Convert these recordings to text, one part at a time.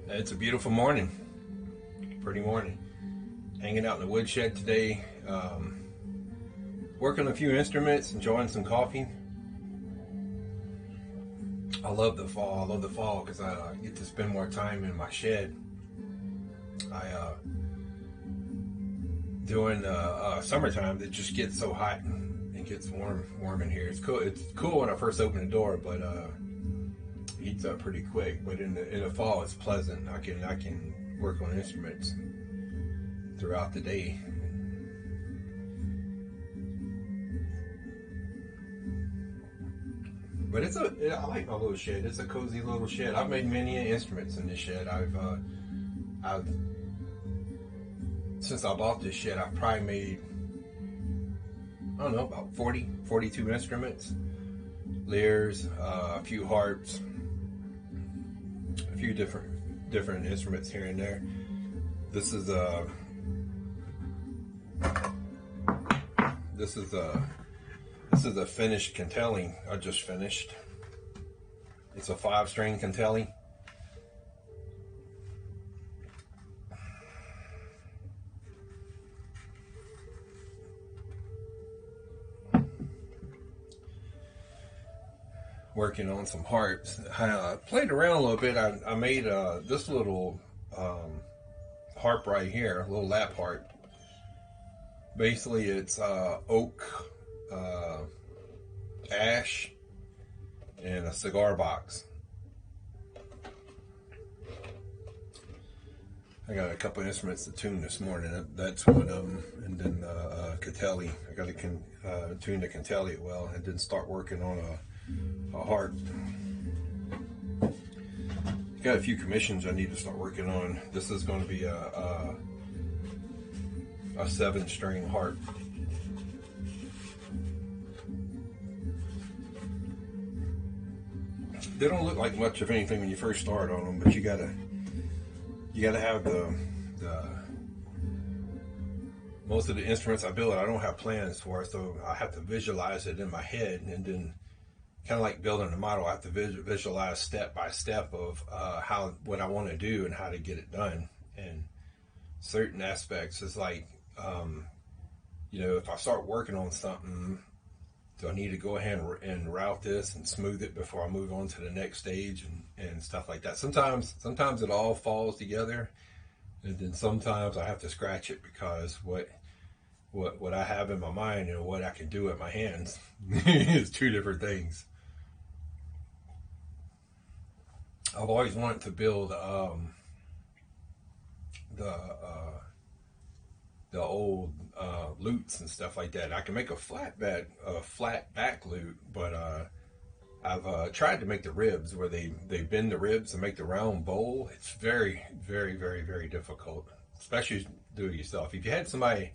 It's a beautiful morning, pretty morning. Hanging out in the woodshed today, working on a few instruments, enjoying some coffee. I love the fall. I love the fall because I get to spend more time in my shed. I During summertime, it just gets so hot and gets warm in here. It's cool. It's cool when I first open the door, but it heats up pretty quick. But in the fall, it's pleasant. I can work on instruments throughout the day. But I like my little shed. It's a cozy little shed. I've made many instruments in this shed. I've since I bought this shed, I've probably made, I don't know, about 40, 42 instruments, lyres, a few harps, a few different instruments here and there. This is a this is a this is a finished Cantelli. I just finished. It's a 5-string Cantelli. Working on some harps. I played around a little bit. I made this little harp right here, a little lap harp. Basically, it's oak, ash, and a cigar box. I got a couple instruments to tune this morning. That's one of them, and then Cantelli. I got to tune the Cantelli well, and then start working on a harp. Got a few commissions I need to start working on. This is going to be a 7-string harp. They don't look like much of anything when you first start on them, but you gotta have the most of the instruments I build. I don't have plans for it, so I have to visualize it in my head, and then kind of like building a model, I have to visualize step by step of what I want to do and how to get it done. And certain aspects is like, if I start working on something, do I need to go ahead and route this and smooth it before I move on to the next stage and stuff like that. Sometimes it all falls together, and then sometimes I have to scratch it because what I have in my mind and what I can do with my hands is two different things. I've always wanted to build the old lutes and stuff like that. I can make a flat back lute, but I've tried to make the ribs where they bend the ribs and make the round bowl. It's very, very, very, very difficult, especially do it yourself. If you had somebody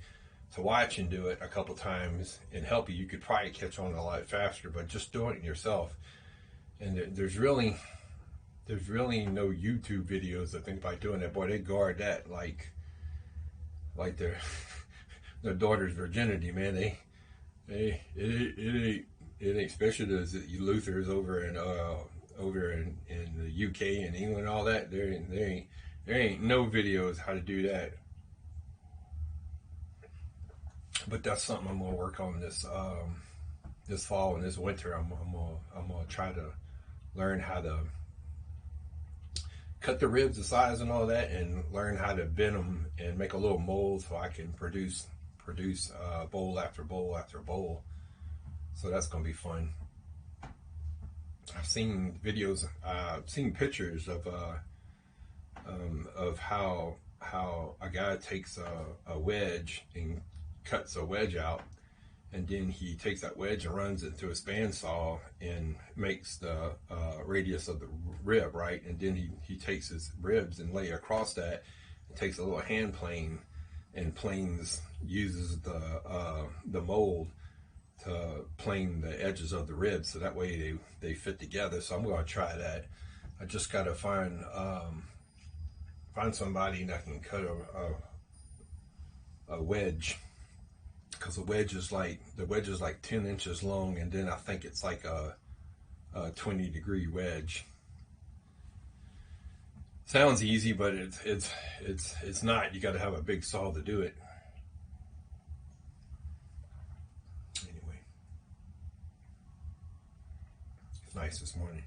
to watch and do it a couple times and help you, you could probably catch on a lot faster. But just doing it yourself, and there's really no YouTube videos. I think by doing that, boy, they guard that like their their daughter's virginity, man. It ain't especially those Luthers over in the UK and England and all that. There ain't no videos how to do that. But that's something I'm gonna work on this fall and this winter. I'm gonna try to learn how to cut the ribs, the size, and all that, and learn how to bend them and make a little mold so I can produce bowl after bowl after bowl. So that's gonna be fun. I've seen videos, seen pictures of how a guy takes a wedge and cuts a wedge out, and then he takes that wedge and runs it through a span saw and makes the radius of the rib, right? And then he takes his ribs and lay across that, and takes a little hand plane and uses the mold to plane the edges of the ribs so that way they fit together. So I'm going to try that. I just got to find somebody that can cut a wedge, because the wedge is like 10 inches long, and then I think it's like a 20-degree wedge. Sounds easy, but it's not. You got to have a big saw to do it. Anyway, it's nice this morning.